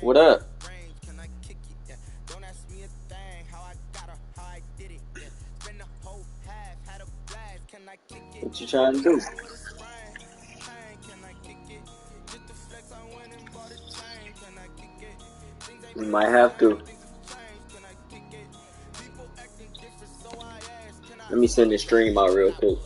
What up? What you trying to do? You might have to. Let me send the stream out real quick.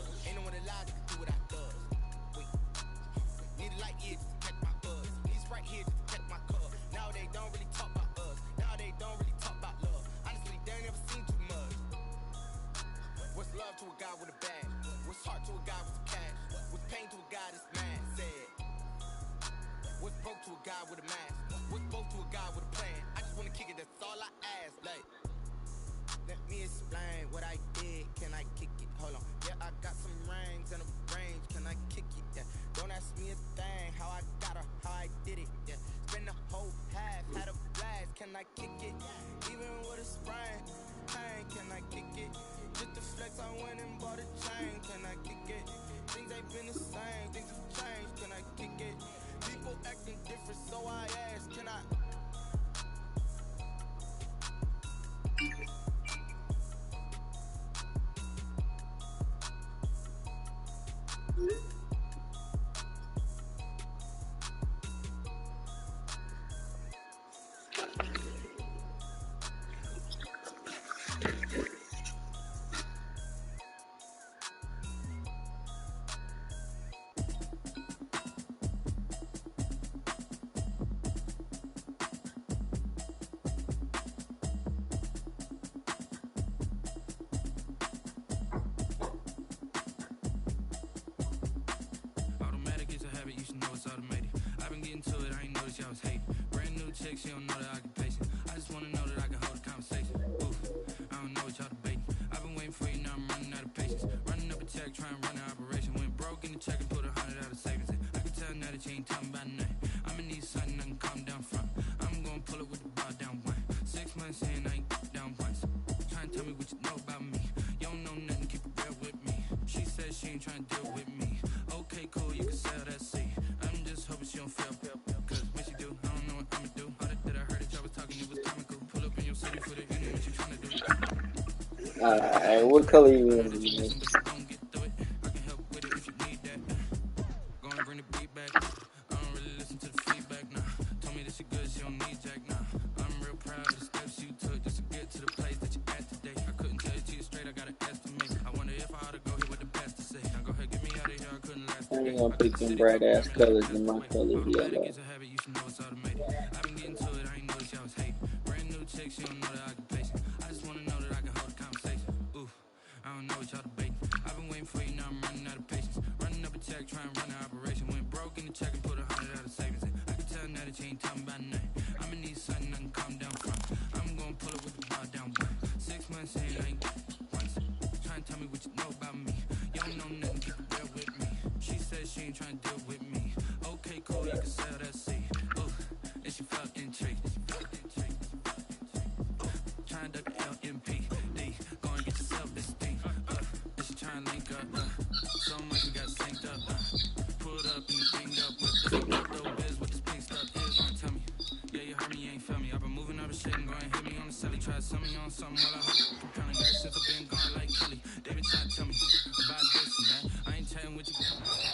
Alright, what color you want, man? I ain't gonna pick them bright ass colors, and my color is yellow.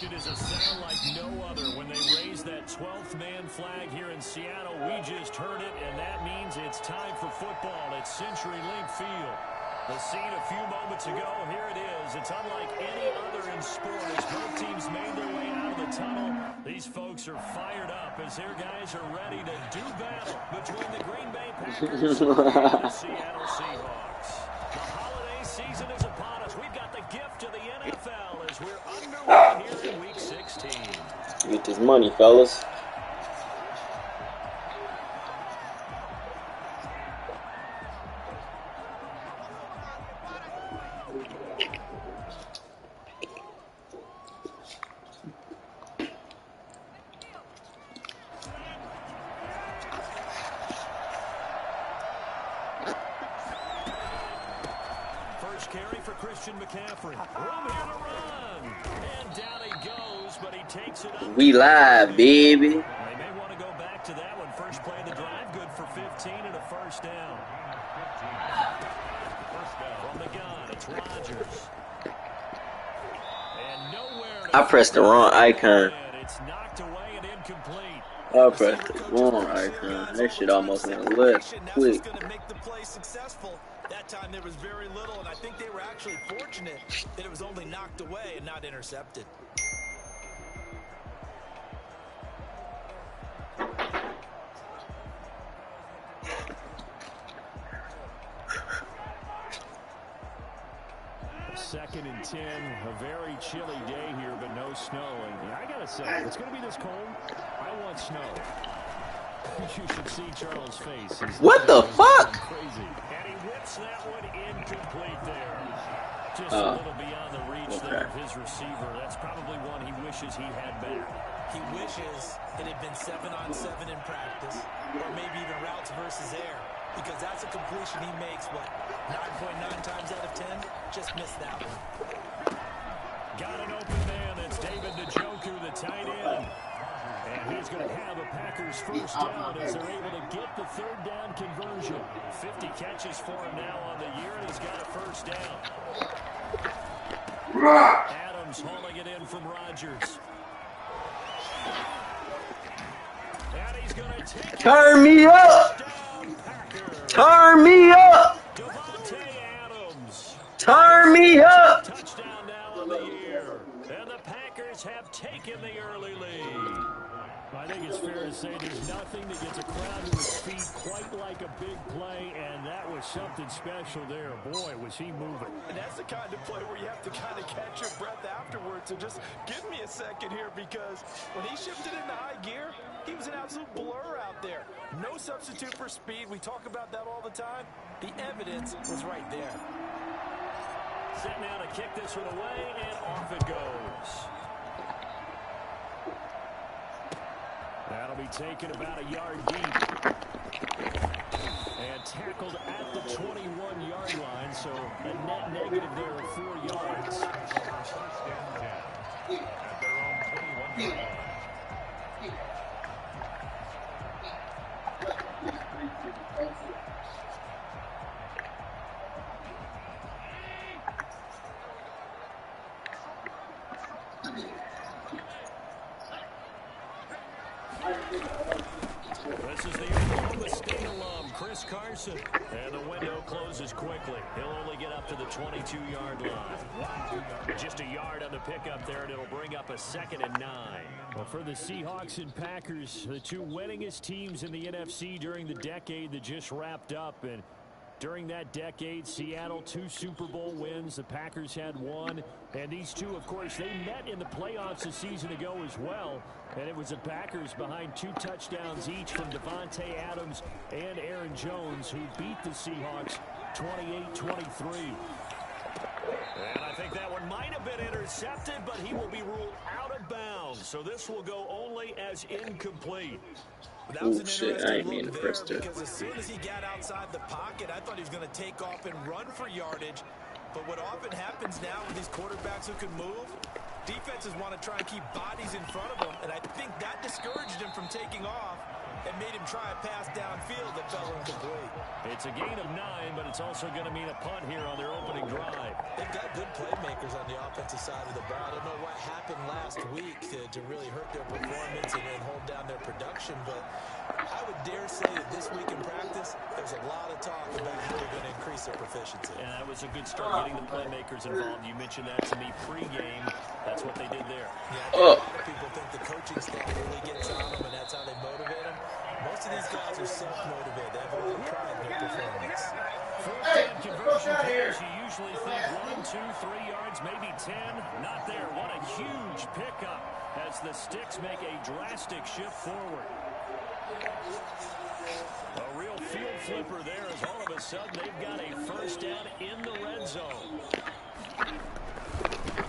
It is a sound like no other when they raise that 12th man flag here in Seattle. We just heard it, and that means it's time for football at CenturyLink Field. The scene a few moments ago, here it is. It's unlike any other in sport as both teams made their way out of the tunnel. These folks are fired up as their guys are ready to do battle between the Green Bay Packers and the Seattle Seahawks. The holiday season is upon us. We've got the gift of the NFL as we're underway here in Week 16. Get this money, fellas. First carry for Christian McCaffrey. Room here to run. And down he goes, but he takes it up. We live, baby. They may want to go back to that one. First play of the drive, good for 15 and a first down. From the gun, it's Rodgers. And nowhere I pressed the wrong icon. It's knocked away and incomplete. I pressed the wrong icon. That shit almost went left quick. That time there was very little, and I think they were actually fortunate that it was only knocked away and not intercepted. Second and 10, a very chilly day here, but no snow. And I gotta say, it's gonna be this cold. I want snow. You should see Charles' face. What the fuck? Crazy. And he whips that one incomplete there. Just a little beyond the reach there of his receiver. That's probably one he wishes he had back. He wishes it had been 7-on-7 in practice, or maybe even routes versus air, because that's a completion he makes, 9.9 times out of 10? Just missed that one. Got an open man. That's David Njoku, the tight end. And he's going to have a Packers first down as they're able to get the third down conversion. 50 catches for him now on the year, and he's got a first down. Adams hauling it in from Rodgers. And he's going to take it. Turn me up! Turn me up! Davante Adams. Turn me up! Touchdown now on the year. And the Packers have taken the early lead. I think it's fair to say there's nothing that gets a crowd to its feet quite like a big play, and that was something special there. Boy, was he moving. And that's the kind of play where you have to kind of catch your breath afterwards. So just give me a second here, because when he shifted into high gear, he was an absolute blur out there. No substitute for speed. We talk about that all the time. The evidence was right there. Set now to kick this one away, and off it goes. That'll be taken about a yard deep. And tackled at the 21-yard line, so a net negative there of 4 yards. At their own 21-yard line. This is the Oklahoma State alum, Chris Carson. And the window closes quickly. He'll only get up to the 22-yard line. Just a yard on the pickup there, and it'll bring up a 2nd and 9. Well, for the Seahawks and Packers, the two winningest teams in the NFC during the decade that just wrapped up. And during that decade, Seattle 2 Super Bowl wins. The Packers had 1. And these two, of course, they met in the playoffs a season ago as well. And it was the Packers behind 2 touchdowns each from Davante Adams and Aaron Jones, who beat the Seahawks 28-23. And I think that one might have been intercepted, but he will be ruled out of bounds. So this will go only as incomplete. That was an shit, I ain't mean to press there, that. because as soon as he got outside the pocket, I thought he was going to take off and run for yardage. But what often happens now with these quarterbacks who can move, defenses want to try and keep bodies in front of them, and I think that discouraged him from taking off and made him try a pass downfield that fell incomplete. It's a gain of 9, but it's also going to mean a punt here on their opening drive. They've got good playmakers on the offensive side of the ball. I don't know what happened last week to really hurt their performance and hold down their production, but I would dare say that this week in practice, there's a lot of talk about how they're going to increase their proficiency. And that was a good start getting the playmakers involved. You mentioned that to me pregame. That's what they did there. Yeah, a lot of people think the coaching staff really gets on them, and that's how they motivate them. Most of these guys are self-motivated. They have a lot of pride in their performance. Fourth down conversion plays, you usually think 1, 2, 3 yards, maybe 10. Not there. What a huge pickup as the Sticks make a drastic shift forward. A real field flipper there as all of a sudden they've got a first down in the red zone.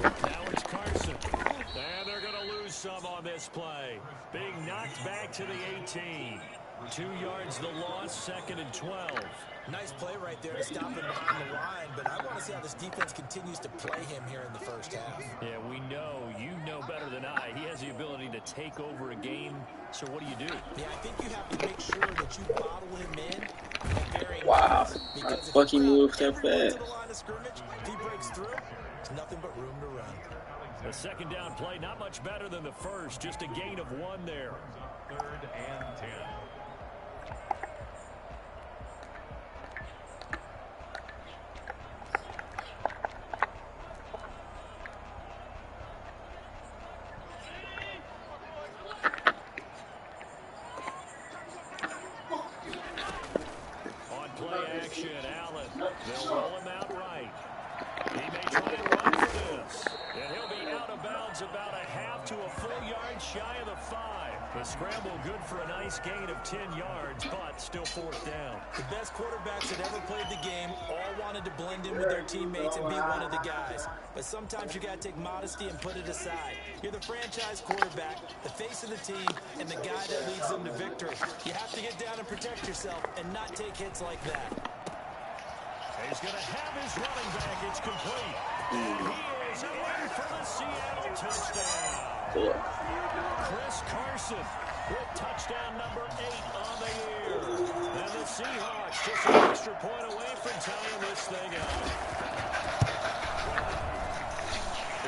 Now it's Carson. And they're going to lose some on this play. Being knocked back to the 18. 2 yards the loss, 2nd and 12. Nice play right there to stop him behind the line, but I want to see how this defense continues to play him here in the first half. Yeah, we know. You know better than I. He has the ability to take over a game, so what do? Yeah, I think you have to make sure that you bottle him in at varying Wow, times, that because if fucking you move crowd so everyone fast. to the line of scrimmage, if he breaks through, there's nothing but room to run. The 2nd down play, not much better than the first, just a gain of 1 there. 3rd and 10. On play action, Allen. They'll roll him out right. He may try and run for this. And he'll be out of bounds about a half to a full yard shy of the 5. The scramble good for a nice gain of 10 yards, but still 4th down. The best quarterbacks that ever played the game all wanted to blend in with their teammates and be one of the guys. But sometimes you got to take modesty and put it aside. You're the franchise quarterback, the face of the team, and the guy that leads them to victory. You have to get down and protect yourself and not take hits like that. He's going to have his running back. It's complete. And he is in for the Seattle touchdown. Chris Carson with touchdown number 8 on the year. And the Seahawks just an extra point away from tying this thing up.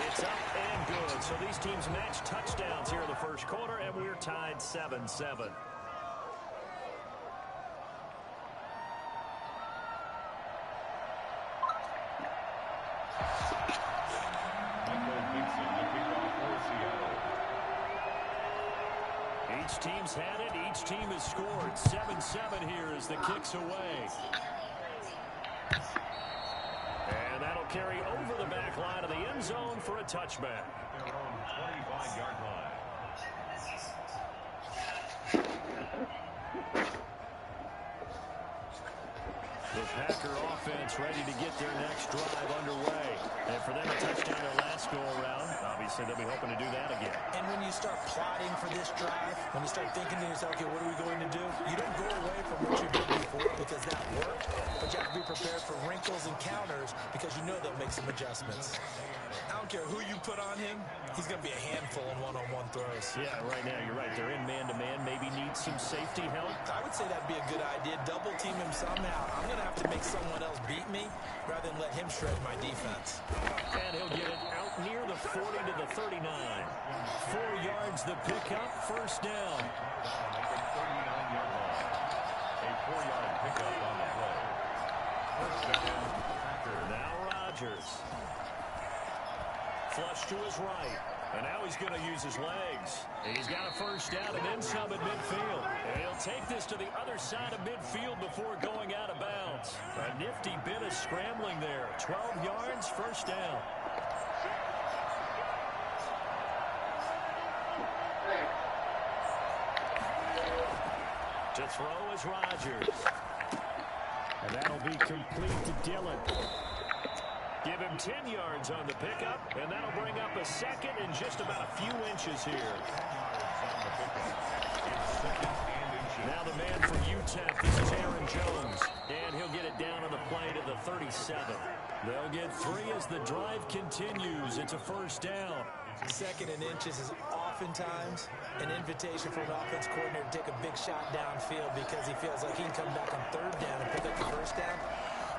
It's up and good. So these teams match touchdowns here in the first quarter, and we're tied 7-7. Each team's had it. Each team has scored. 7-7 here as the kick's away. And that'll carry over the back line of the end zone for a touchback. Their own 25-yard line. The Packer offense ready to get their next drive underway. And for them, a touchdown their last go-around. Obviously, they'll be hoping to do that again. And when you start plotting for this drive, when you start thinking to yourself, okay, what are we going to do? You don't go away from what you did before because that worked, but you have to be prepared for wrinkles and counters because you know they'll make some adjustments. I don't care who you put on him, he's going to be a handful in one-on-one throws. Yeah, right now, you're right. They're in man-to-man. Maybe need some safety help. I would say that'd be a good idea. Double team him somehow. I'm going to have to make someone else beat me rather than let him shred my defense. And he'll get it out near the 40 to the 39. 4 yards the pickup, first down. A 4-yard pickup on the play. First down, Packer. Now Rodgers. Flush to his right. And now he's going to use his legs. He's got a first down and then some at midfield. And he'll take this to the other side of midfield before going out of bounds. A nifty bit of scrambling there. 12 yards, first down. To throw is Rodgers. And that'll be complete to Dillon. Give him 10 yards on the pickup, and that'll bring up a second in just about a few inches here. Now the man from UTEP, this is Aaron Jones, and he'll get it down on the play to the 37. They'll get 3 as the drive continues. It's a first down. Second and inches is oftentimes an invitation for an offense coordinator to take a big shot downfield because he feels like he can come back on third down and pick up the first down.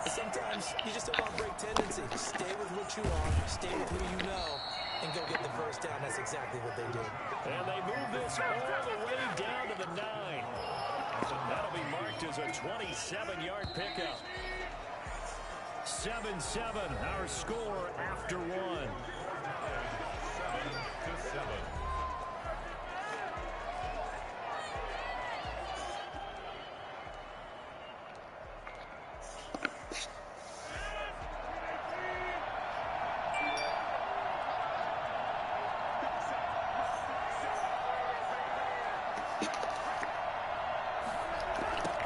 But sometimes you just don't want to break tendency. Stay with what you are, stay with who you know, and go get the first down. That's exactly what they did. And they move this all the way down to the 9. That'll be marked as a 27-yard pickup. 7-7, our score after 1. 7-7.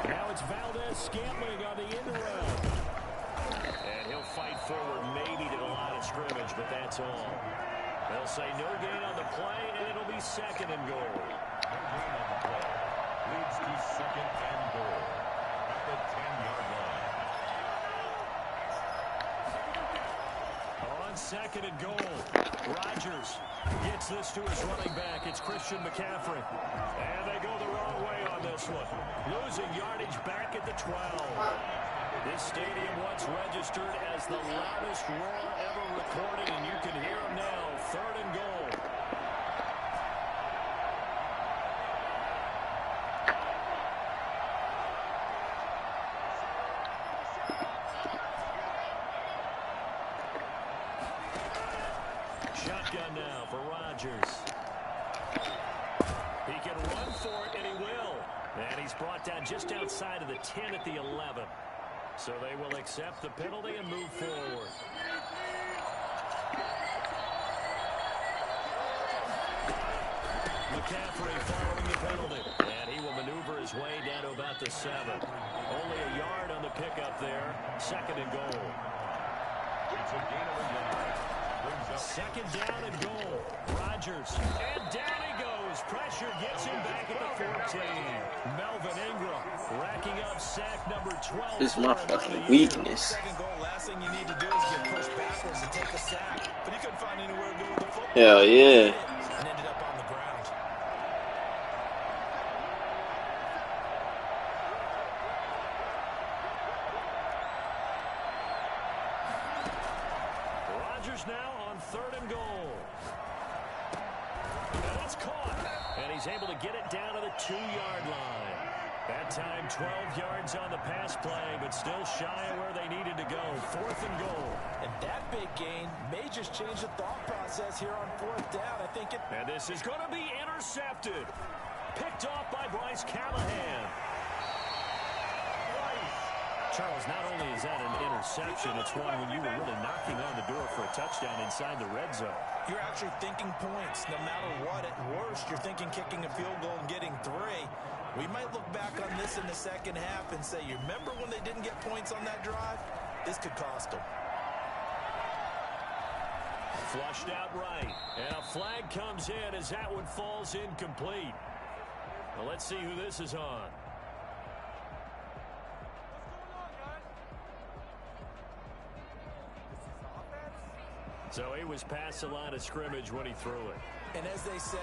Now it's Valdez-Scantling on the end around. And he'll fight forward maybe to the line of scrimmage, but that's all. They'll say no gain on the play, and it'll be second and goal. leads to second and goal at the 10-yard line. On second and goal, Rodgers gets this to his running back. It's Christian McCaffrey. And they go the wrong way on this one. Losing yardage back at the 12. This stadium once registered as the loudest roar ever recorded, and you can hear them now. Third and goal. Shotgun now for Rodgers. He can run for it, and he will. And he's brought down just outside of the 10 at the 11. So they will accept the penalty and move forward. McCaffrey following the penalty. And he will maneuver his way down to about the 7. Only a yard on the pickup there. Second and goal. It's a gain of a yard. Brings up Second down and goal. Rodgers. And down he goes. Pressure gets him back at the 14. Melvin Ingram racking up sack number 12. This is my fucking weakness. Second goal, last thing you need to do is get pushed backwards and take a sack. But he couldn't find anywhere to go with the football. Hell yeah. And ended up on the ground. Rodgers now on third and goal. And it's caught. And he's able to get it down to the 2-yard line. That time 12 yards on the pass play, but still shy of where they needed to go. Fourth and goal. And that big gain may just change the thought process here on fourth down. I think it... And this is going to be intercepted. Picked off by Bryce Callahan. Charles, not only is that an interception, it's one when you were really knocking on the door for a touchdown inside the red zone. You're actually thinking points. No matter what, at worst, you're thinking kicking a field goal and getting 3. We might look back on this in the second half and say, you remember when they didn't get points on that drive? This could cost them. Flushed out right. And a flag comes in as that one falls incomplete. Well, let's see who this is on. So he was past the line of scrimmage when he threw it. And as they say,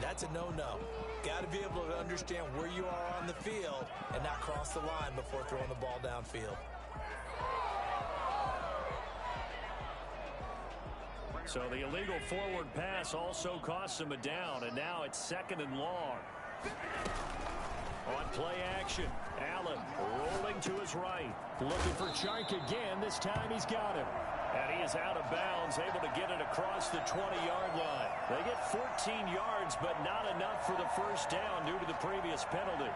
that's a no-no. Got to be able to understand where you are on the field and not cross the line before throwing the ball downfield. So the illegal forward pass also costs him a down, and now it's second and long. On play action, Allen rolling to his right. Looking for Chark again. This time he's got him. And he is out of bounds, able to get it across the 20-yard line. They get 14 yards, but not enough for the first down due to the previous penalty.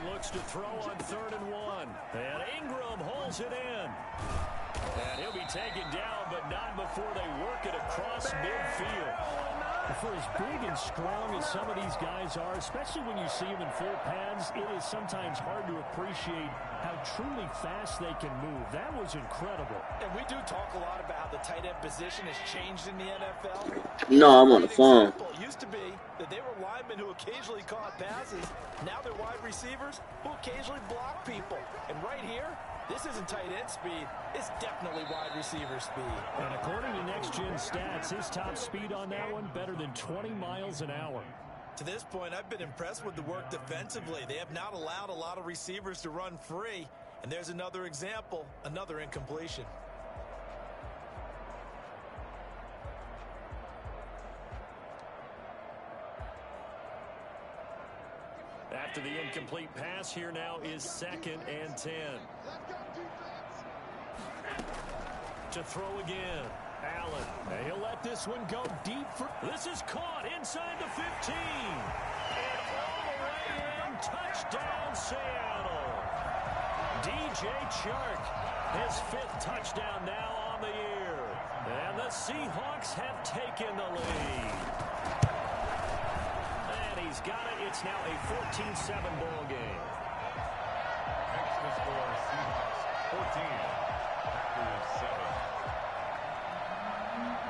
Looks to throw on 3rd and 1. And Ingram holds it in. And he'll be taken down, but not before they work it across midfield. For as big and strong as some of these guys are, especially when you see them in full pads, it is sometimes hard to appreciate how truly fast they can move. That was incredible. And we do talk a lot about how the tight end position has changed in the NFL. No, I'm on the phone. It used to be that they were linemen who occasionally caught passes. Now they're wide receivers who occasionally block people. And right here, this isn't tight end speed. It's definitely wide receiver speed. And according to Next Gen Stats, his top speed on that one, better than 20 miles an hour. To this point, I've been impressed with the work defensively. They have not allowed a lot of receivers to run free. And there's another example, another incompletion. After the incomplete pass, here now is 2nd and 10. To throw again. Allen. And he'll let this one go deep. This is caught inside the 15. And all the way in. Touchdown, Seattle. DJ Chark. His 5th touchdown now on the year. And the Seahawks have taken the lead. And he's got it. It's now a 14-7 ball game. Next to score, Seahawks 14, Packers 7.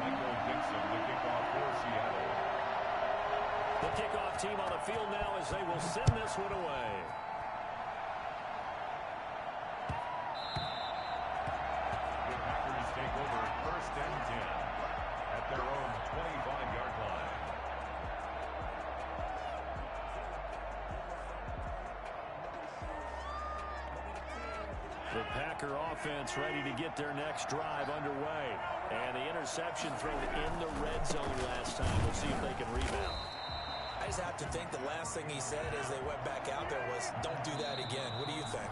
Michael Vincent, the kickoff for Seattle. The kickoff team on the field now as they will send this one away. The Packers take over 1st and 10 at their own 25-yard line. The Packer offense ready to get their next drive underway. And the interception thrown in the red zone last time. We'll see if they can rebound. I just have to think the last thing he said as they went back out there was, don't do that again. What do you think?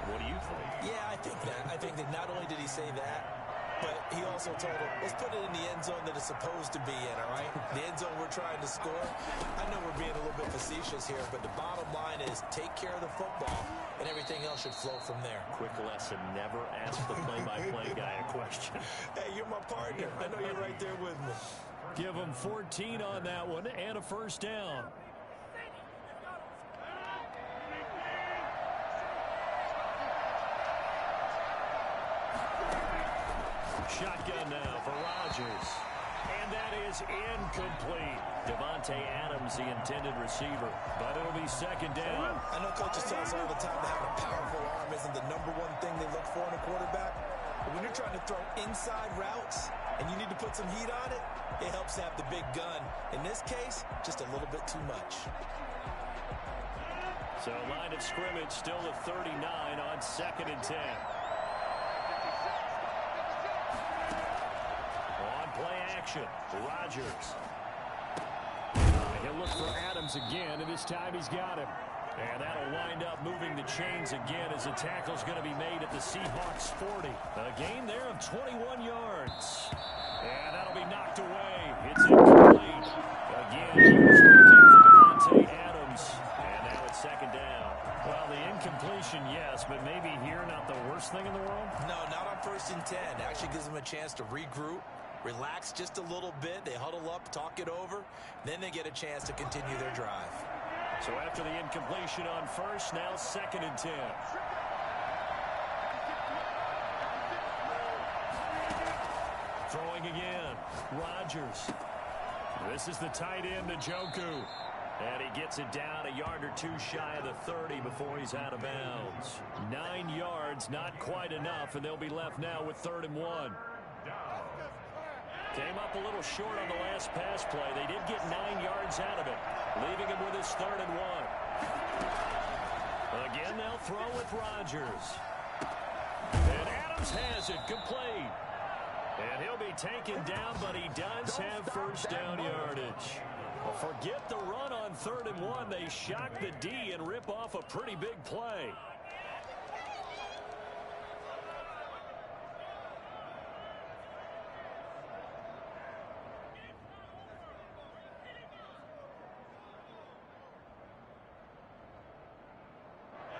What do you think? Yeah, I think that. I think that not only did he say that, but he also told him, let's put it in the end zone that it's supposed to be in, all right? The end zone we're trying to score. I know we're being a little bit facetious here, but the bottom line is take care of the football, and everything else should flow from there. Quick lesson, never ask the play-by-play guy a question. Hey, you're my partner. I know you're right there with me. Give him 14 on that one and a first down. Shotgun now for Rodgers. And that is incomplete. Devontae Adams, the intended receiver. But it'll be second down. I know coaches tell us all the time that having a powerful arm isn't the #1 thing they look for in a quarterback. But when you're trying to throw inside routes and you need to put some heat on it, it helps to have the big gun. In this case, just a little bit too much. So line of scrimmage still at 39 on 2nd and 10. On play action, Rodgers. He'll look for Adams again, and this time he's got him. And that'll wind up moving the chains again as the tackle's going to be made at the Seahawks 40. A gain there of 21 yards. And that'll be knocked away. It's incomplete. Again, he was looking for Devontae Adams. And now it's second down. Well, the incompletion, yes, but maybe here not the worst thing in the world? No, not on 1st and 10. It actually gives them a chance to regroup, relax just a little bit. They huddle up, talk it over. Then they get a chance to continue their drive. So after the incompletion on first, now 2nd and 10. Throwing again. Rodgers. This is the tight end, Njoku. And he gets it down a yard or two shy of the 30 before he's out of bounds. 9 yards, not quite enough, and they'll be left now with 3rd and 1. Came up a little short on the last pass play. They did get 9 yards out of it, leaving him with his 3rd and 1. Again, they'll throw with Rodgers. And Adams has it complete. And he'll be taken down, but he does have first down yardage. Well, forget the run on 3rd and 1. They shock the D and rip off a pretty big play.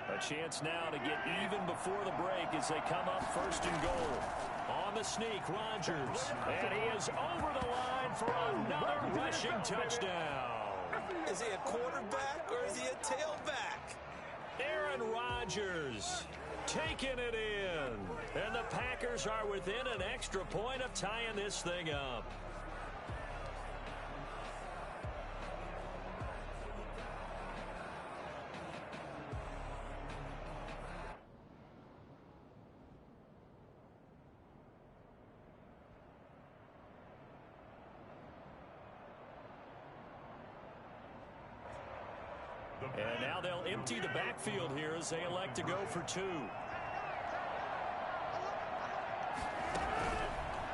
A chance now to get even before the break as they come up 1st and goal. On the sneak, Rodgers. And he is over the line for another rushing touchdown. Is he a quarterback or is he a tailback? Aaron Rodgers taking it in. And the Packers are within an extra point of tying this thing up. And now they'll empty the backfield here as they elect to go for 2.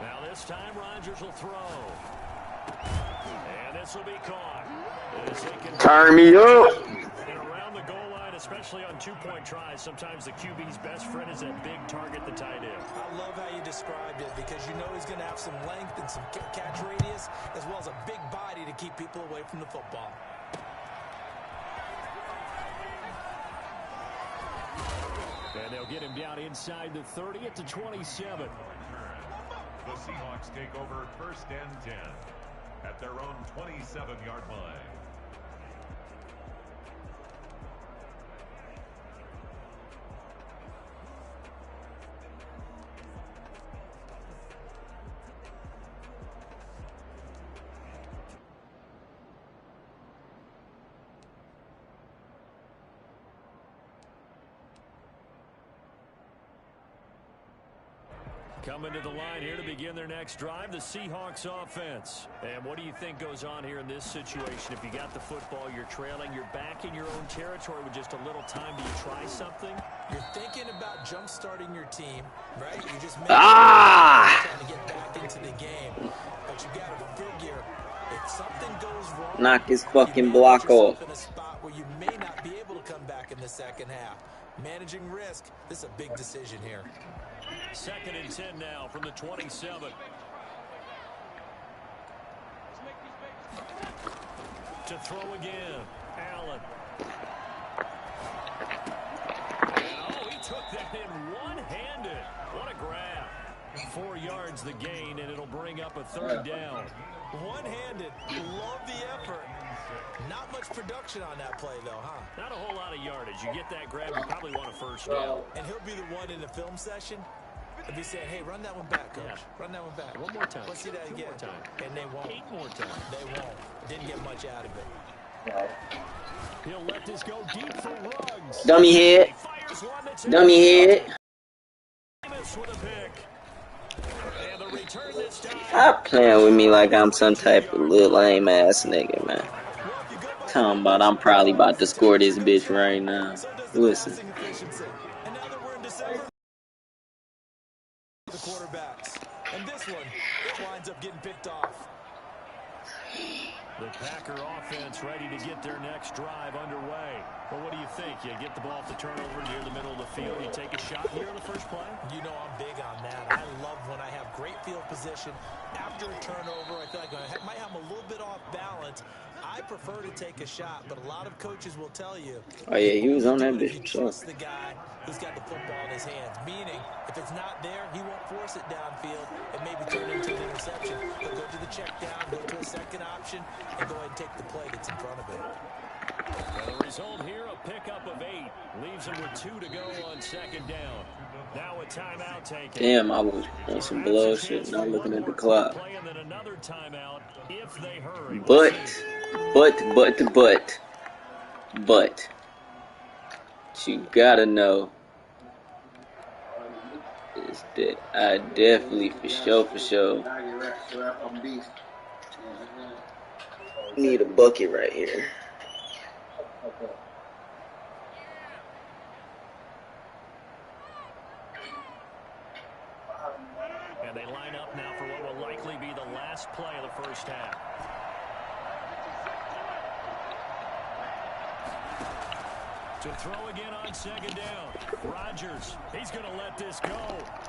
Now this time Rodgers will throw. And this will be caught. Turn me up. And around the goal line, especially on 2-point tries, sometimes the QB's best friend is that big target, the tight end. I love how you described it because you know he's going to have some length and some catch radius as well as a big body to keep people away from the football. And they'll get him down inside the 30 at the 27. The The Seahawks take over first and 10 at their own 27-yard line. Coming to the line here to begin their next drive, the Seahawks offense. And what do you think goes on here in this situation? If you got the football, you're trailing, you're back in your own territory with just a little time. Do you try something? You're thinking about jump-starting your team, right? You just trying to get back into the game. But you got to figure if something goes wrong, knock his fucking block off. In a spot where you may not be able to come back in the second half. Managing risk, this is a big decision here. 2nd and 10 now from the 27. To throw again. Allen. Oh, he took that in one-handed. What a grab. 4 yards the gain, and it'll bring up a 3rd down. One-handed. Love the effort. Not much production on that play, though, huh? Not a whole lot of yardage. You get that grab, you probably want a 1st down. And he'll be the one in the film session. If he said, hey, run that one back, Coach. Yeah. Run that one back. One more time. Let's see that 2 again. more time. And they won't. 8 more times. They won't. Didn't get much out of it. He'll let this go deep for Ruggs. Dummy head. Dummy head. With a pick. And the return this time. Stop playing with me like I'm some type of little lame ass nigga, man. Talking about I'm probably about to score this bitch right now. Listen. The quarterbacks. And this one, it winds up getting picked off. The Packer offense ready to get their next drive underway. Well, what do you think? You get the ball off the turnover near the middle of the field. You take a shot here on the first play? You know I'm big on that. I love when I have great field position after a turnover. I feel like I might have a little bit off balance. I prefer to take a shot, but a lot of coaches will tell you. Oh yeah, he was on that bitch. You trust the guy who's got the football in his hands. Meaning, if it's not there, he won't force it downfield and maybe turn it into an interception. He'll go to the check down, go to a second option, and go ahead and take the play that's in front of him. And the result here, a pickup of 8. Leaves him with 2 to go on 2nd down. Now a timeout taken. Damn, I was on some bullshit, not looking at the clock. And then another timeout if they hurry. But, you gotta know is that I definitely, for sure, need a bucket right here. And they line up now for what will likely be the last play of the first half. To throw again on 2nd down. Rodgers, he's going to let this go.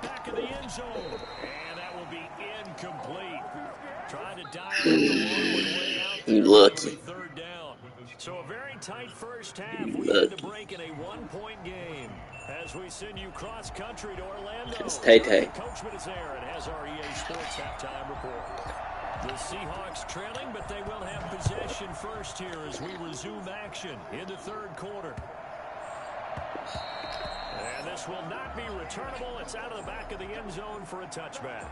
Back in the end zone. And that will be incomplete. Trying to dial up the long one way out. You lucky. 3rd down. So a very tight first half. We had to break in a 1-point game. As we send you cross-country to Orlando. It's Tay-Tay. Coachman is there and has our EA Sports halftime report. The Seahawks trailing, but they will have possession first here as we resume action in the 3rd quarter. And this will not be returnable. It's out of the back of the end zone for a touchback.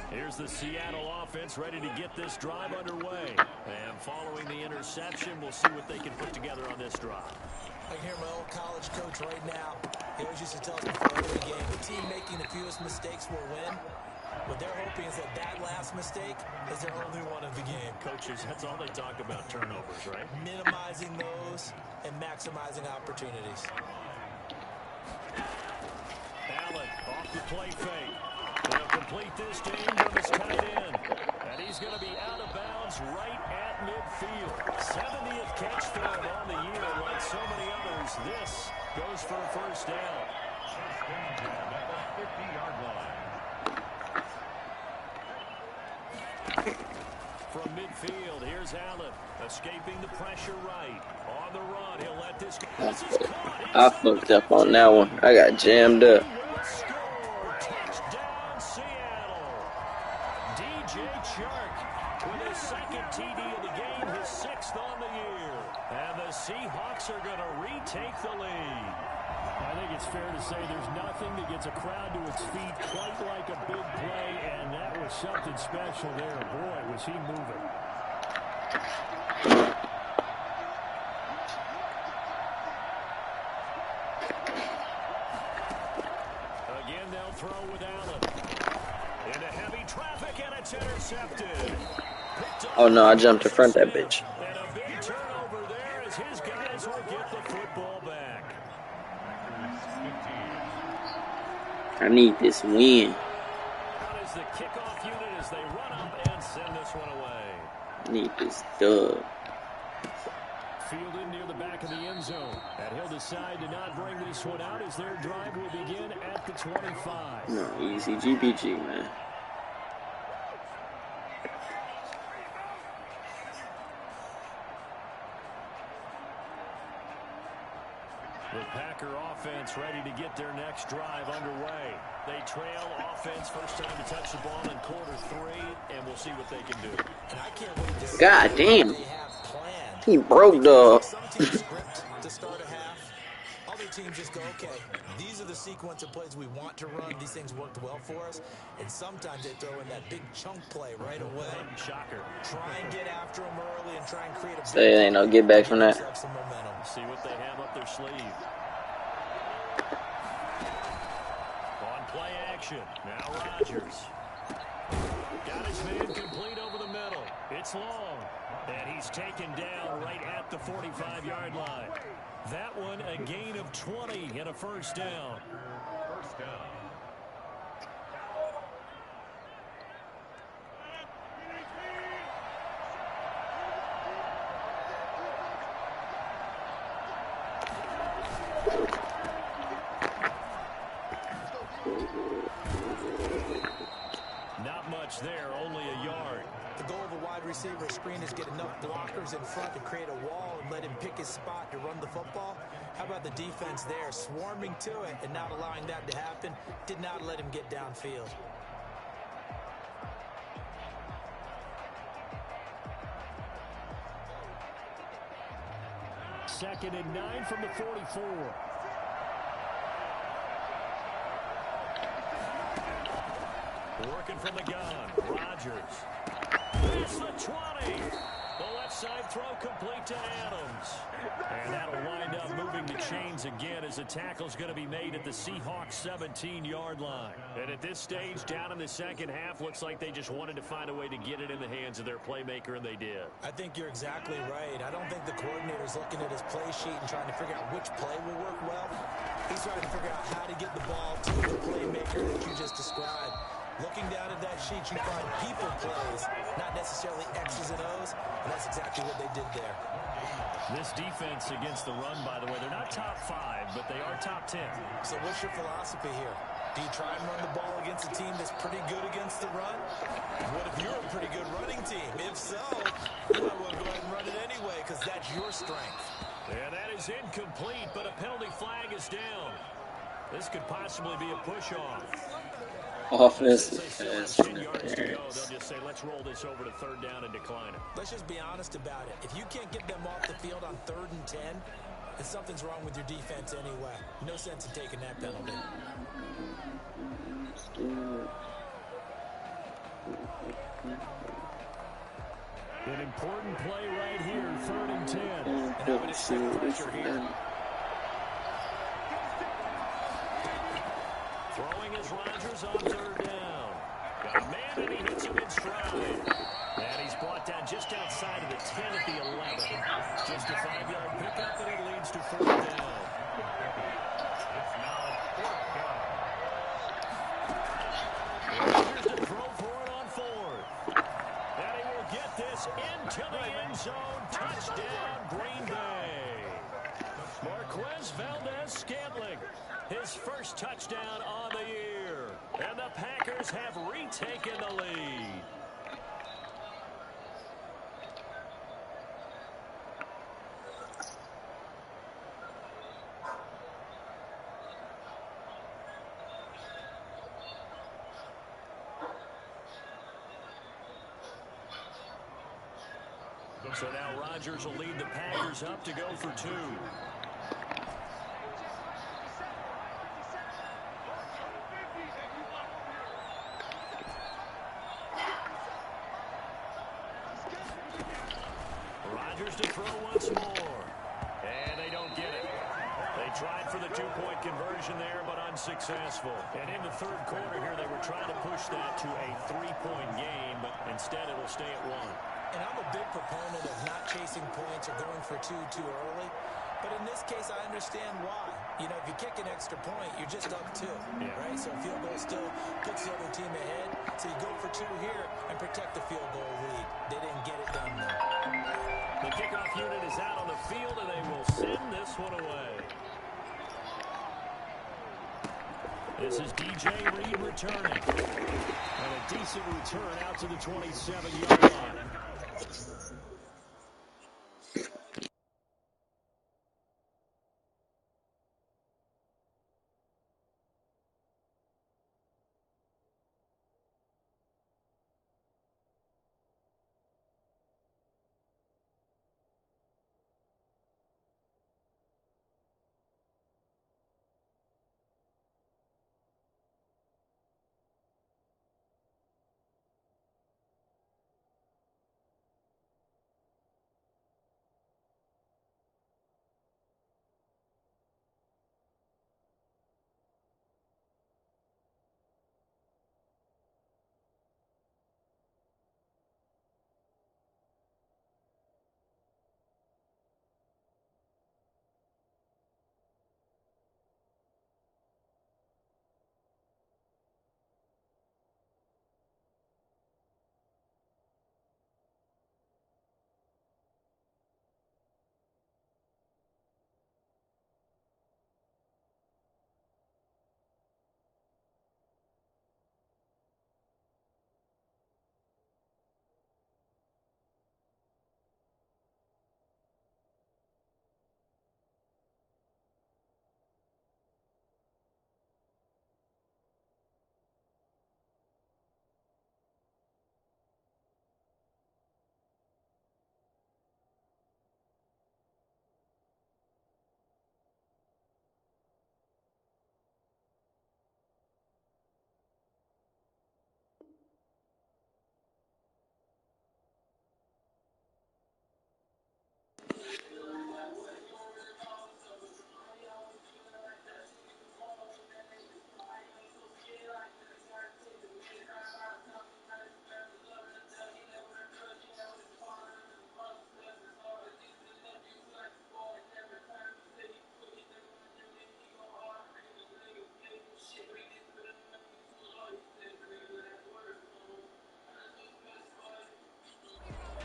Here's the Seattle offense ready to get this drive underway. And following the interception, we'll see what they can put together on this drive. I can hear my old college coach right now. He always used to tell us before every game, the team making the fewest mistakes will win. What they're hoping is that last mistake is their only one of the game. Coaches, that's all they talk about, turnovers, right? Minimizing those and maximizing opportunities. Allen off the play fake. They'll complete this to Ingram as tight end. And he's going to be out of bounds right at midfield. 70th catch for him on the year. Like so many others, this goes for a 1st down. At the 50-yard line. From midfield, here's Allen. Escaping the pressure right. On the run, he'll let this go. I fucked up on that one. I got jammed up. Touchdown, Seattle. DJ Chark with his second TD of the game, his 6th on the year. And the Seahawks are going to retake the lead. I think it's fair to say there's nothing that gets a crowd to its feet quite like a big play, and that was something special there. Boy, was he moving. Again, they'll throw with Allen. Into heavy traffic, and it's intercepted. Oh no, I jumped in front of that bitch. And a big turnover there as his guys will get the football back. I need this win. Out is the kickoff unit as they run up and send this one away. I need this dub. Fielded near the back of the end zone. And he'll decide to not bring this one out as their drive will begin at the 25. No, easy GBG, man. The Packer offense ready to get their next drive underway. They trail offense first time to touch the ball in quarter 3, and we'll see what they can do. And I can't wait to see God damn. what they have planned. He broke the. Some teams script to start a half. Other teams just go, okay, these are the sequence of plays we want to run. These things worked well for us. And sometimes they throw in that big chunk play right away. Shocker. Try and get after them early and try and create a So it ain't no get back from that. some momentum. See what they have up their sleeve. On play action. Now Rodgers. Got his man complete over the middle. It's long. And he's taken down right at the 45-yard line. That one a gain of 20 and a first down. First down. Not much there, only a yard. The goal of a wide receiver screen is get enough blockers in front to create a wall and let him pick his spot to run the football. How about the defense there, swarming to it and not allowing that to happen? Did not let him get downfield. Second and 9 from the 44. Working from the gun, Rodgers. It's the 20. The left side throw complete to Adams. And that'll wind up moving the chains again as the tackle's going to be made at the Seahawks 17-yard line. And at this stage, down in the second half, looks like they just wanted to find a way to get it in the hands of their playmaker, and they did. I think you're exactly right. I don't think the coordinator's looking at his play sheet and trying to figure out which play will work well. He's trying to figure out how to get the ball to the playmaker that you just described. Looking down at that sheet, you find people plays, not necessarily X's and O's, and that's exactly what they did there. This defense against the run, by the way, they're not top 5, but they are top 10. So what's your philosophy here? Do you try and run the ball against a team that's pretty good against the run? What if you're a pretty good running team? If so, you might want to go ahead and run it anyway because that's your strength. And that is incomplete, but a penalty flag is down. This could possibly be a push-off. Offensive They'll pass just say, let's roll this over to third down and decline it. Let's just be honest about it. If you can't get them off the field on 3rd and 10, then something's wrong with your defense anyway. No sense in taking that penalty. An important play right here, 3rd and 10. And having to shift pressure here. Throwing is Rodgers on 3rd down. Got a man and he hits him in stride. And he's brought down just outside of the 10 at the 11. Just a 5-yard pickup and it leads to 4th down. It's now 4th down. Rodgers to throw for it on 4th. And he will get this into the end zone. Touchdown, Green Bay. Marquez Valdez-Scantling. His first touchdown on the year. And the Packers have retaken the lead. So now Rodgers will lead the Packers up to go for 2. Rodgers to throw once more. And they don't get it. They tried for the 2-point conversion there, but unsuccessful. And in the third quarter here, they were trying to push that to a 3-point game, but instead it'll stay at 1. And I'm a big proponent of not chasing points or going for 2 too early. But in this case, I understand why. You know, if you kick an extra point, you're just up 2, right? So a field goal still puts the other team ahead. So you go for 2 here and protect the field goal lead. They didn't get it done though. The kickoff unit is out on the field, and they will send this one away. This is DJ Reed returning. And a decent return out to the 27-yard line.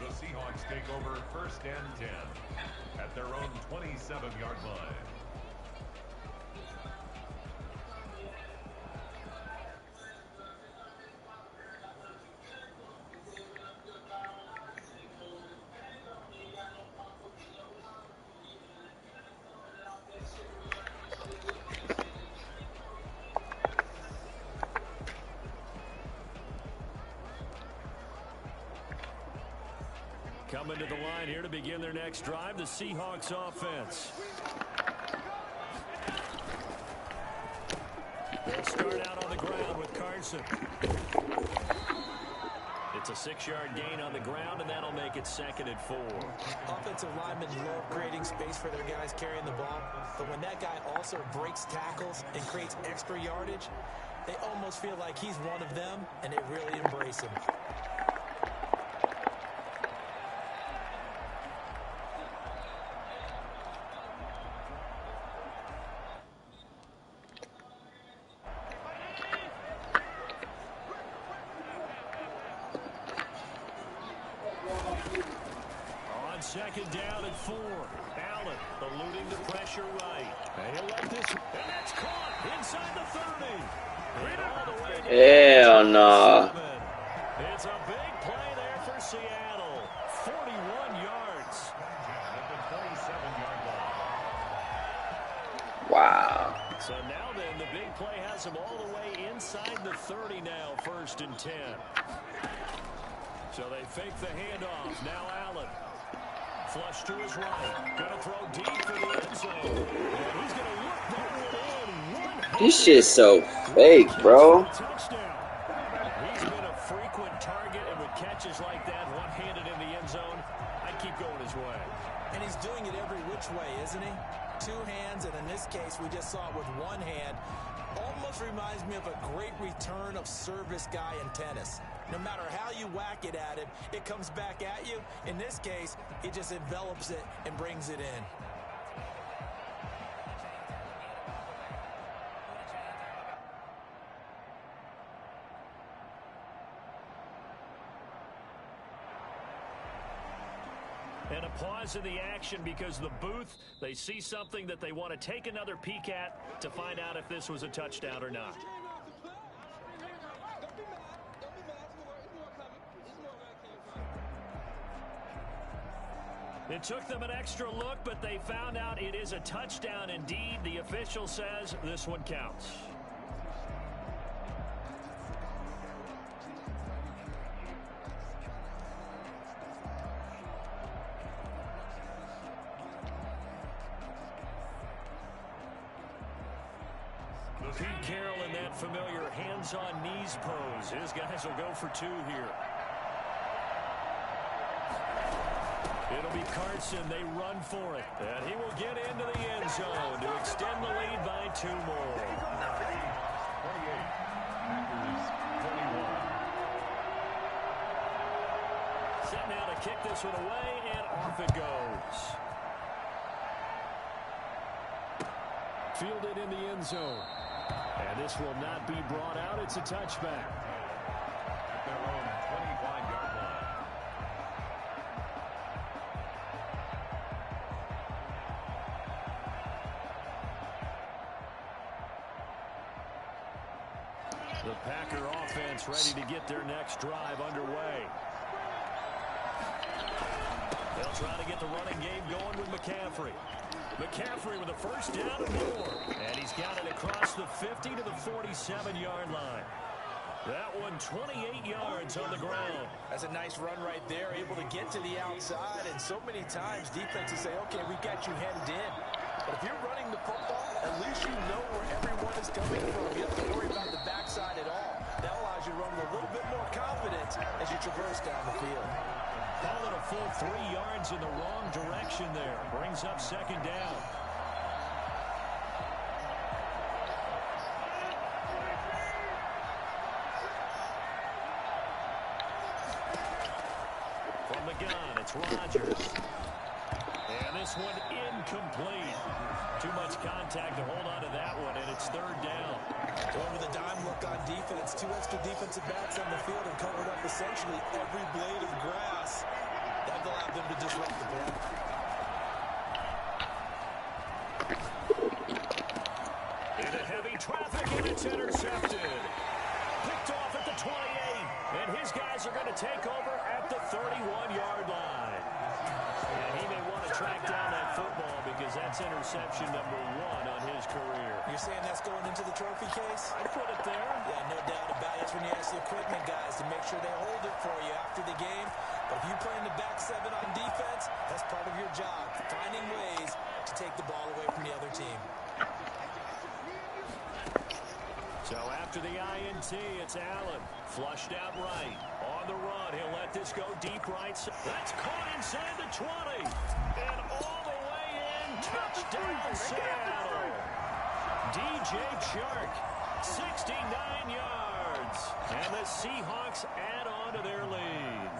The Seahawks take over 1st and 10 at their own 27-yard line. Coming to the line here to begin their next drive, the Seahawks offense. They'll start out on the ground with Carson. It's a 6-yard gain on the ground, and that'll make it 2nd and 4. Offensive linemen love creating space for their guys carrying the ball, but when that guy also breaks tackles and creates extra yardage, they almost feel like he's one of them, and they really embrace him. Second down and 4. Allen eluding the pressure right. And he'll let this, and that's caught inside the 30. And all the way to Hell no. It's a big play there for Seattle. 41 yards. At the 27-yard line. Wow. So now then, the big play has him all the way inside the 30 now, 1st and 10. So they fake the handoff. Now Allen. Flush to his right. Going to throw deep for the end zone. And he's going to look that one in. This shit's so fake, bro. Touchdown. He's been a frequent target, and with catches like that, one-handed in the end zone, I'd keep going his way. And he's doing it every which way, isn't he? Two hands, and in this case, we just saw it with one hand. Almost reminds me of a great return of service guy in tennis. No matter how you whack it at him, it comes back at you. In this case, he just envelops it and brings it in. And a pause in the action because the booth, they see something that they want to take another peek at to find out if this was a touchdown or not. It took them an extra look, but they found out it is a touchdown indeed. The official says this one counts. Pete Carroll in that familiar hands-on knees pose. His guys will go for two here. It'll be Carson. They run for it. And he will get into the end zone to extend the lead by two more. 28. Packers 21. Set now to kick this one away, and off it goes. Fielded in the end zone. And this will not be brought out. It's a touchback. At their own 25-yard line. The Packer offense ready to get their next drive underway. They'll try to get the running game going with McCaffrey. McCaffrey with a first down and more. And he's got it across the 50 to the 47-yard line. That one 28 yards on the ground. That's a nice run right there, able to get to the outside. And so many times defenses say, okay, we got you hemmed in. But if you're running the football, at least you know where everyone is coming from. You don't have to worry about the backside at all. That allows you to run with a little bit more confidence as you traverse down the field. Call it a full 3 yards in the wrong direction there. Brings up second down. From the gun, it's Rodgers. And this one incomplete. Too much contact to hold on to that one, and it's third down. Going with a dime look on defense. Two extra defensive backs on the field and covered up essentially every blade of grass. That allowed them to disrupt the play. Into heavy traffic, and it's intercepted. Picked off at the 28, and his guys are going to take over at the 31-yard line. And he may want to track down that football because that's interception number 1 on his career. You're saying that's going into the trophy case? I'd put it there. Yeah, no doubt about it. That's when you ask the equipment guys to make sure they hold it for you after the game. But if you play in the back seven on defense, that's part of your job, finding ways to take the ball away from the other team. So after the INT, it's Allen. Flushed out right. On the run, he'll let this go deep right side. That's caught inside the 20. And all the way in. Touchdown, Seattle. DJ Chark, 69 yards. And the Seahawks add on to their lead.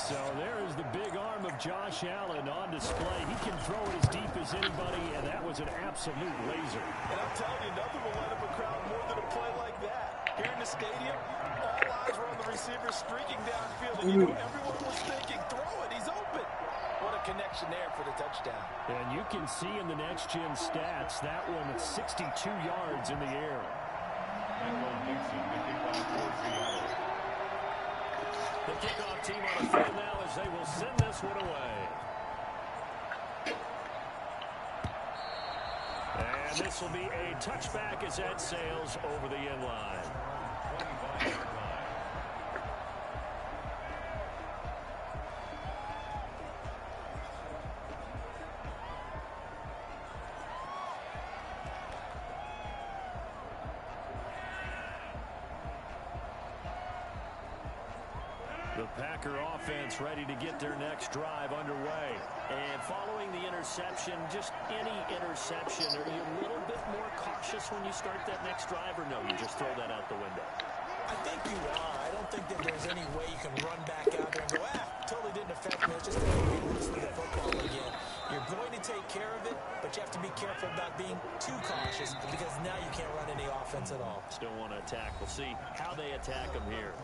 So there is the big arm of Josh Allen on display. He can throw it as deep as anybody, and that was an absolute laser. And I'm telling you, nothing will light up a crowd more than a play like that. Here in the stadium, all eyes were on the receiver streaking downfield, and you know everyone was thinking, throw it, he's open. What a connection there for the touchdown. And you can see in the next-gen stats, that one is 62 yards in the air. The kickoff team on the field now as they will send this one away. And this will be a touchback as that sails over the end line. 25-yard line. The Packer offense ready to get their next drive underway. And following the interception, just any interception, are you a little bit more cautious when you start that next drive, or no, you just throw that out the window? I think you are. I don't think that there's any way you can run back out there and go, totally didn't affect me. It's just that we lose the football again. You're going to take care of it, but you have to be careful about being too cautious because now you can't run any offense at all. Still want to attack. We'll see how they attack them here.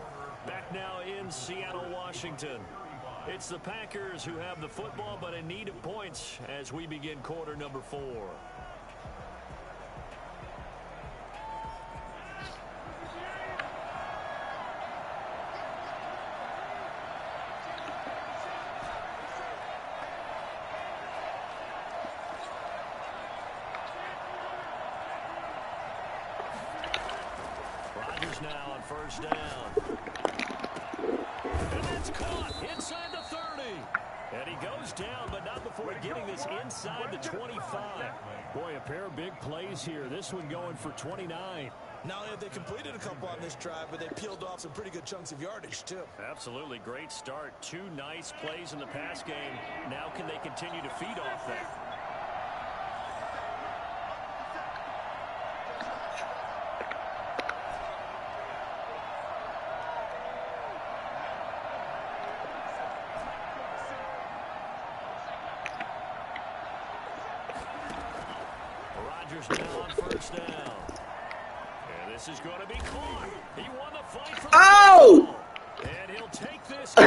Back now in Seattle, Washington. It's the Packers who have the football, but in need of points as we begin quarter number 4. Rodgers now on first down. And it's caught inside the 30. And he goes down, but not before getting this inside the 25. Boy, a pair of big plays here. This one going for 29. Not only have they completed a couple on this drive, but they peeled off some pretty good chunks of yardage, too. Absolutely great start. 2 nice plays in the pass game. Now can they continue to feed off that? Rodgers now on first down. And this is going to be caught. He won the fight for the Oh! and he'll take this. They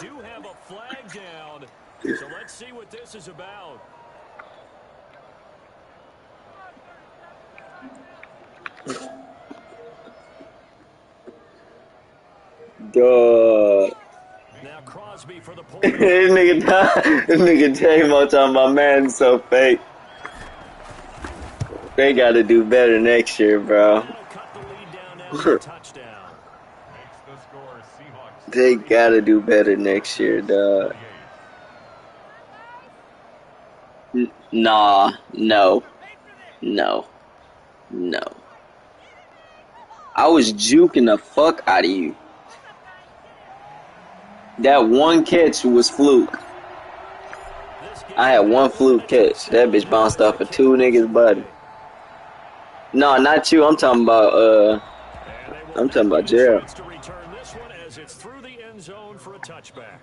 do have a flag down. So let's see what this is about. Duh. Now Crosby for the point. This nigga J-Mo talking about man so fake. They gotta do better next year, bro. Cut the lead down after a touchdown. Makes the score Seahawks. They gotta do better next year, dog. Nah, no. I was juking the fuck out of you. That one catch was fluke. I had one fluke catch. That bitch bounced off of 2 niggas' body. No, not you. I'm talking about Gerald. To return this one as it's through the end zone for a touchback.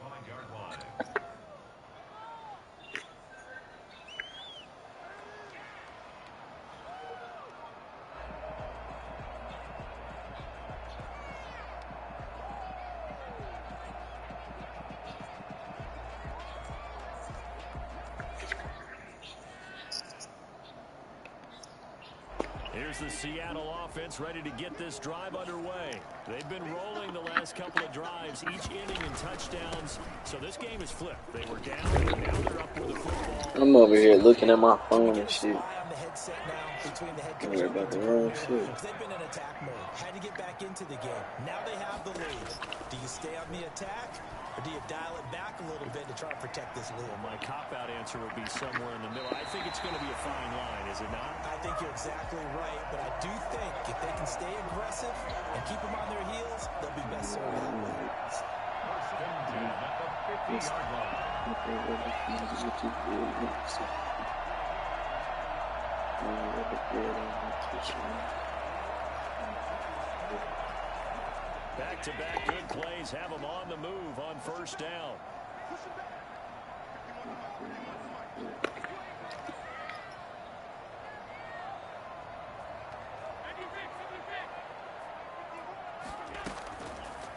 Here's the Seattle offense ready to get this drive underway. They've been rolling the last couple of drives, each inning in touchdowns. So this game is flipped. They were down, and now they're up with the football. I'm over here looking at my phone and shit. On the headset now between the head Don't coach worry and about the the wrong defensive shit. coordinator. They've been in attack mode. Had to get back into the game. Now they have the lead. Do you stay on the attack, or do you dial it back a little bit to try to protect this lead? Well, my cop-out answer would be somewhere in the middle. I think it's going to be a fine line, is it not? I think you're exactly right, but I do think if they can stay aggressive and keep them on their heels, they'll be best served that way. First and 10 at the 50-yard line. Back-to-back good plays have them on the move on first down.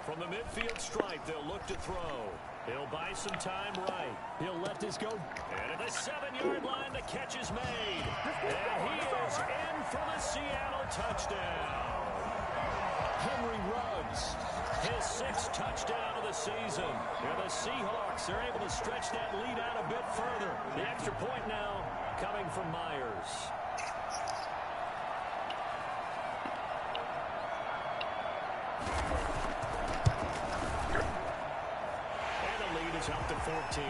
From the midfield stripe, they'll look to throw. He'll buy some time right. He'll let this go. And at the 7-yard line, the catch is made. And he is in for the Seattle touchdown. Henry Ruggs, his 6th touchdown of the season. And the Seahawks are able to stretch that lead out a bit further. The extra point now coming from Myers. And the lead is up to 14.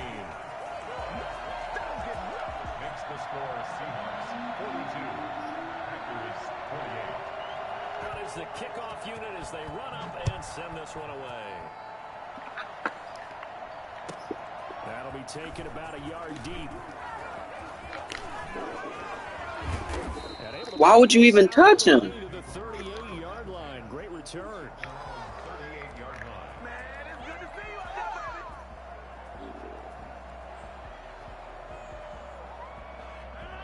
Makes the score Seahawks 42. Packers 48. is the kickoff unit as they run up and send this one away. That'll be taken about a yard deep. Why would you even touch him? To the 38-yard line. Great return. 38-yard line.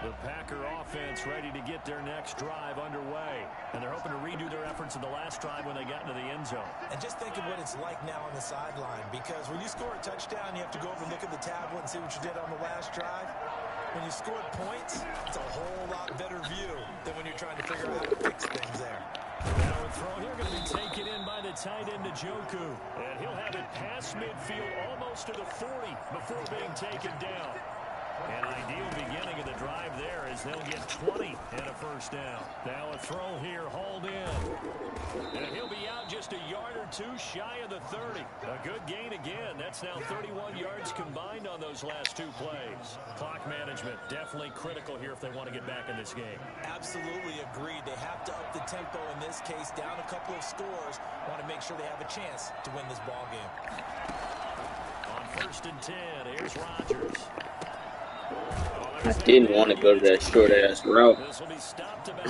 The Packer offense ready to get their next drive underway. And they're hoping to redo their efforts in the last drive when they got into the end zone. And just think of what it's like now on the sideline, because when you score a touchdown, you have to go over and look at the tablet and see what you did on the last drive. When you scored points, it's a whole lot better view than when you're trying to figure out how to fix things there. Now a throw here going to be taken in by the tight end Njoku. And he'll have it past midfield almost to the 40 before being taken down. An ideal beginning of the drive there as they'll get 20 and a first down. Now a throw here hauled in. And he'll be out just a yard or two shy of the 30. A good gain again. That's now 31 yards combined on those last two plays. Clock management definitely critical here if they want to get back in this game. Absolutely agreed. They have to up the tempo in this case, down a couple of scores. Want to make sure they have a chance to win this ball game. On 1st and 10, here's Rodgers. I didn't want to go to that short-ass route.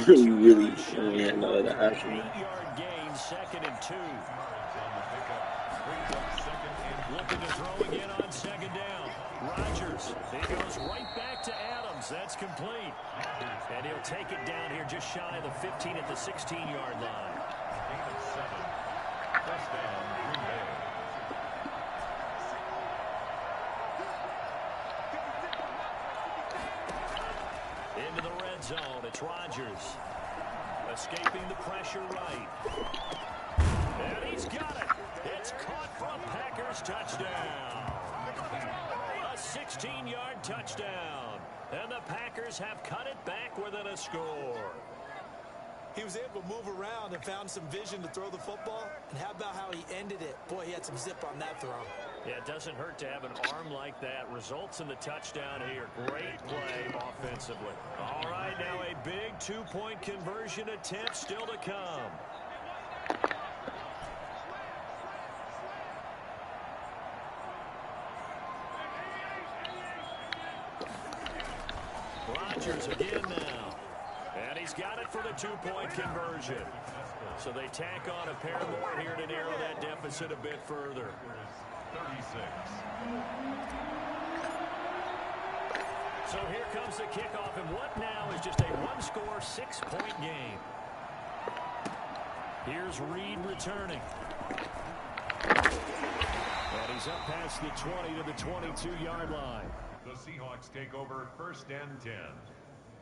You really had no other option. 8-yard gain, 2nd and 2. Looking to throw again on 2nd down. Rodgers, he goes right back to Adams. That's complete. And he'll take it down here just shy of the 15 at the 16-yard line. First down, Green Bay. Into the red zone, it's Rodgers. Escaping the pressure right. And he's got it. It's caught for a Packers touchdown. A 16-yard touchdown. And the Packers have cut it back within a score. He was able to move around and found some vision to throw the football. And how about how he ended it? Boy, he had some zip on that throw. Yeah, it doesn't hurt to have an arm like that. Results in the touchdown here. Great play offensively. All right, now a big two-point conversion attempt still to come. Rodgers again now. And he's got it for the two-point conversion. So they tack on a pair more here to narrow that deficit a bit further. 36. So here comes the kickoff, and what now is just a one-score, 6-point game. Here's Reed returning. And he's up past the 20 to the 22-yard line. The Seahawks take over 1st and 10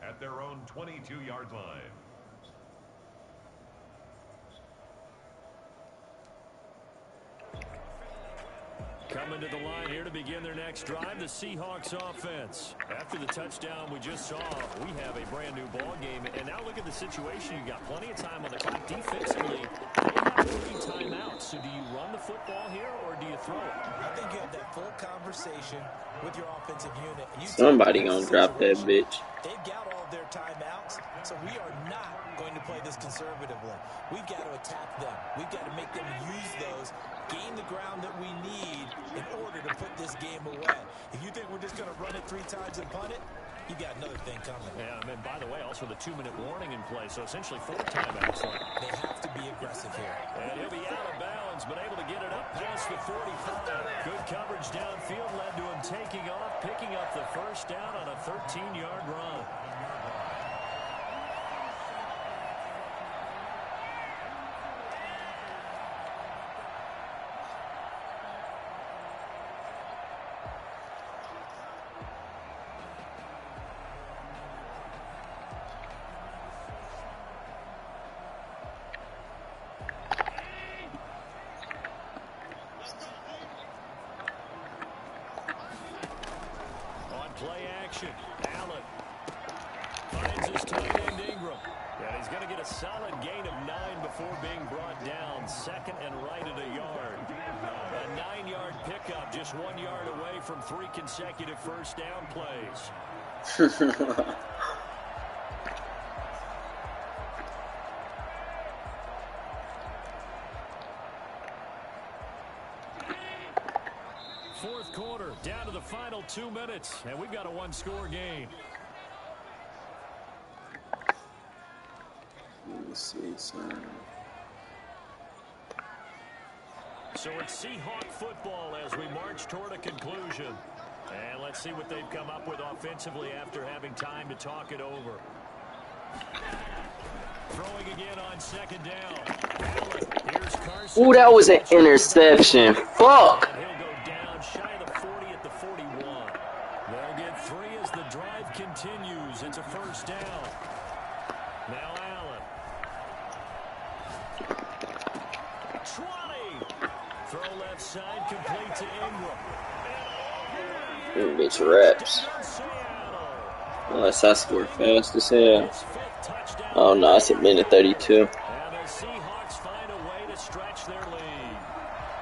at their own 22-yard line. Coming to the line here to begin their next drive, the Seahawks offense. After the touchdown we just saw, we have a brand new ball game. And now look at the situation. You got plenty of time on the clock defensively. They have 3 timeouts. So do you run the football here or do you throw it? I think you have that full conversation with your offensive unit. And you Somebody gonna drop that bitch. They've got all their timeouts, so we are not going to play this conservatively. We've got to attack them. We've got to make them use those, gain the ground that we need in order to put this game away. If you think we're just going to run it 3 times and punt it, you got another thing coming. Yeah, and by the way, also the 2-minute warning in play, so essentially 4 timeouts. They have to be aggressive here. And he'll be out of bounds, but able to get it up past the 45. Good coverage downfield led to him taking off, picking up the first down on a 13-yard run. Play action. Allen finds his tight end Ingram. And he's going to get a solid gain of 9 before being brought down. 2nd and right at a yard. A 9-yard pickup, just 1 yard away from 3 consecutive first down plays. fourth quarter, down to the final 2 minutes, and we've got a one-score game. Let me see, son. So it's Seahawk football as we march toward a conclusion. And let's see what they've come up with offensively after having time to talk it over. Throwing again on second down. Allen, here's Carson. Ooh, that was an interception. Fuck. And he'll go down shy of the 40 at the 41. They'll get 3 as the drive continues. It's a first down. Now Allen. 20. Throw left side, complete to Ingram. Bitch raps. Unless I score fast as hell. Oh no, it's a minute 32. And the Seahawks find a way to stretch their lead.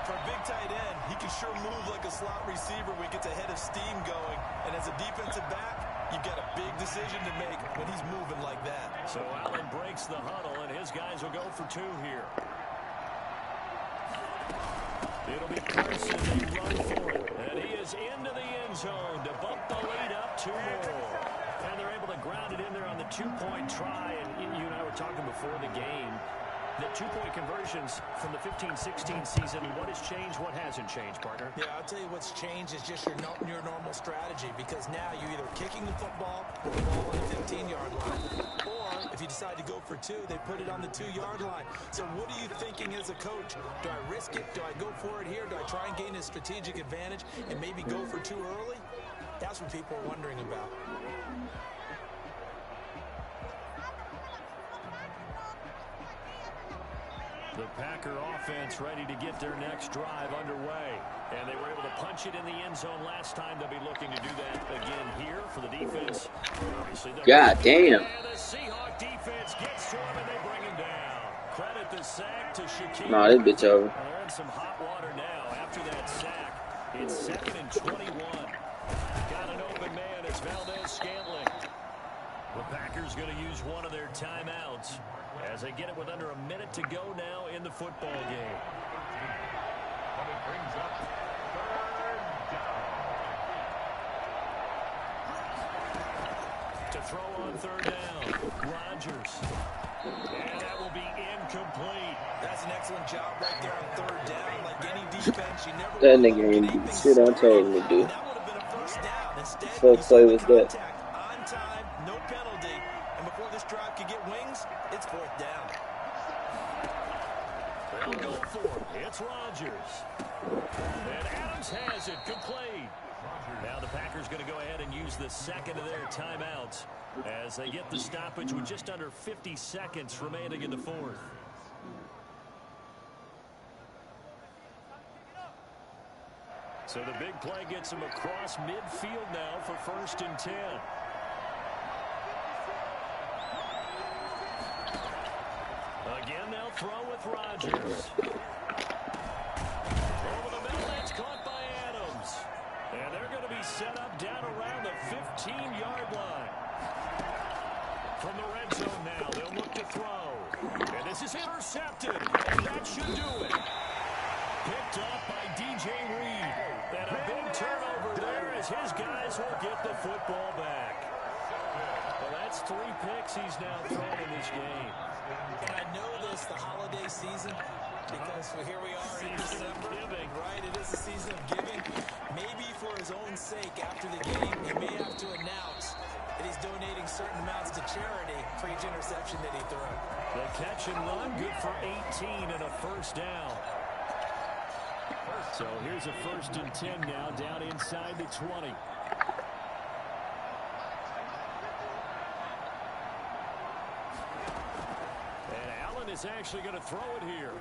For a big tight end, he can sure move like a slot receiver when he gets a head of steam going. And as a defensive back, you've got a big decision to make when he's moving like that. So Allen breaks the huddle, and his guys will go for 2 here. It'll be Carson. They run for it. And he is into the end zone to bump the lead up 2 more. And they're able to ground it in there on the 2-point try. And you and I were talking before the game. The 2-point conversions from the 15-16 season, what has changed, what hasn't changed, partner? Yeah, I'll tell you what's changed is just your normal strategy, because now you're either kicking the football or the ball on the 15-yard line. Or if you decide to go for 2, they put it on the 2-yard line. So what are you thinking as a coach? Do I risk it? Do I go for it here? Do I try and gain a strategic advantage and maybe go for 2 early? That's what people are wondering about. The Packer offense ready to get their next drive underway. And they were able to punch it in the end zone last time. They'll be looking to do that again here for the defense. God damn. And the Seahawk defense gets to him and they bring him down. Credit the sack to Shaquille. Nah, this bitch over. They're in some hot water now after that sack. It's 2nd and 21. Got an open man. It's Valdez-Scantling. The Packers going to use one of their timeouts as they get it with under a minute to go now in the football game. And it brings up 3rd down. To throw on 3rd down, Rodgers. And that will be incomplete. That's an excellent job right there on 3rd down. Like any defense, you never That nigga ain't do shit I told him to do. That would have been a first down. Instead, Fuck play was that? on time, no penalty. And before this drive could get wings, it's 4th down. They'll go for it. It's Rodgers. And Adams has it complete. Now the Packers going to go ahead and use the 2nd of their timeouts as they get the stoppage with just under 50 seconds remaining in the 4th. So the big play gets him across midfield now for 1st and 10. Again, they'll throw with Rodgers. Over the middle, that's caught by Adams. And they're going to be set up down around the 15-yard line. From the red zone now, they'll look to throw. And this is intercepted. And that should do it. Picked up by DJ Reed. And a big turnover there as his guys will get the football back. Well, that's 3 picks he's now thrown in this game. And I know this, the holiday season, because here we are in December, right? It is a season of giving. Maybe for his own sake, after the game, he may have to announce that he's donating certain amounts to charity for each interception that he threw. The catch and run, good for 18 and a first down. So here's a 1st and 10 now, down inside the 20. And Allen is actually going to throw it here.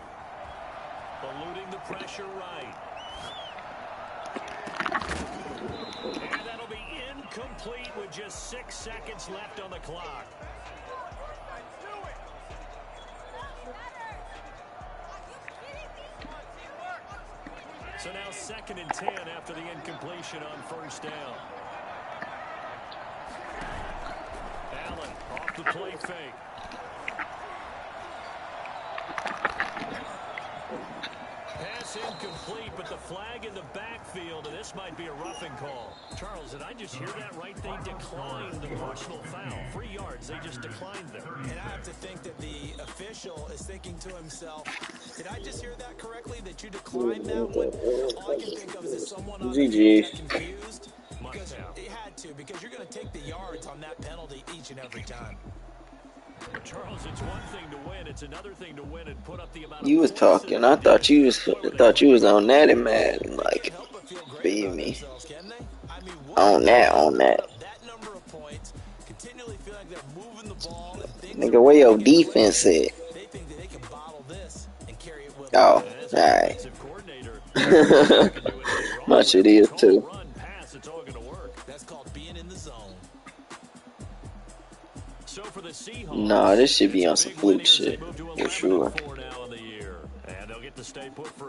Eluding the pressure right. And that'll be incomplete with just 6 seconds left on the clock. So now 2nd and 10 after the incompletion on 1st down. Allen off the play fake. Pass incomplete, but the flag in the backfield, and this might be a roughing call. Charles, did I just hear that right? They declined the personal foul. 3 yards, they just declined them. And I have to think that the official is thinking to himself, did I just hear that correctly, that you declined that one? All I can think of is someone on the field got confused. Because it had to, because you're going to take the yards on that penalty each and every time. Charles, it's one thing to win, it's another thing to win and put up the amount of You was talking. I thought you was on that and mad and like beat me. On that. Nigga, where your defense at? Oh, alright. Much it is too. Nah, this should be on some fluke shit for sure. And they'll get to stay put for a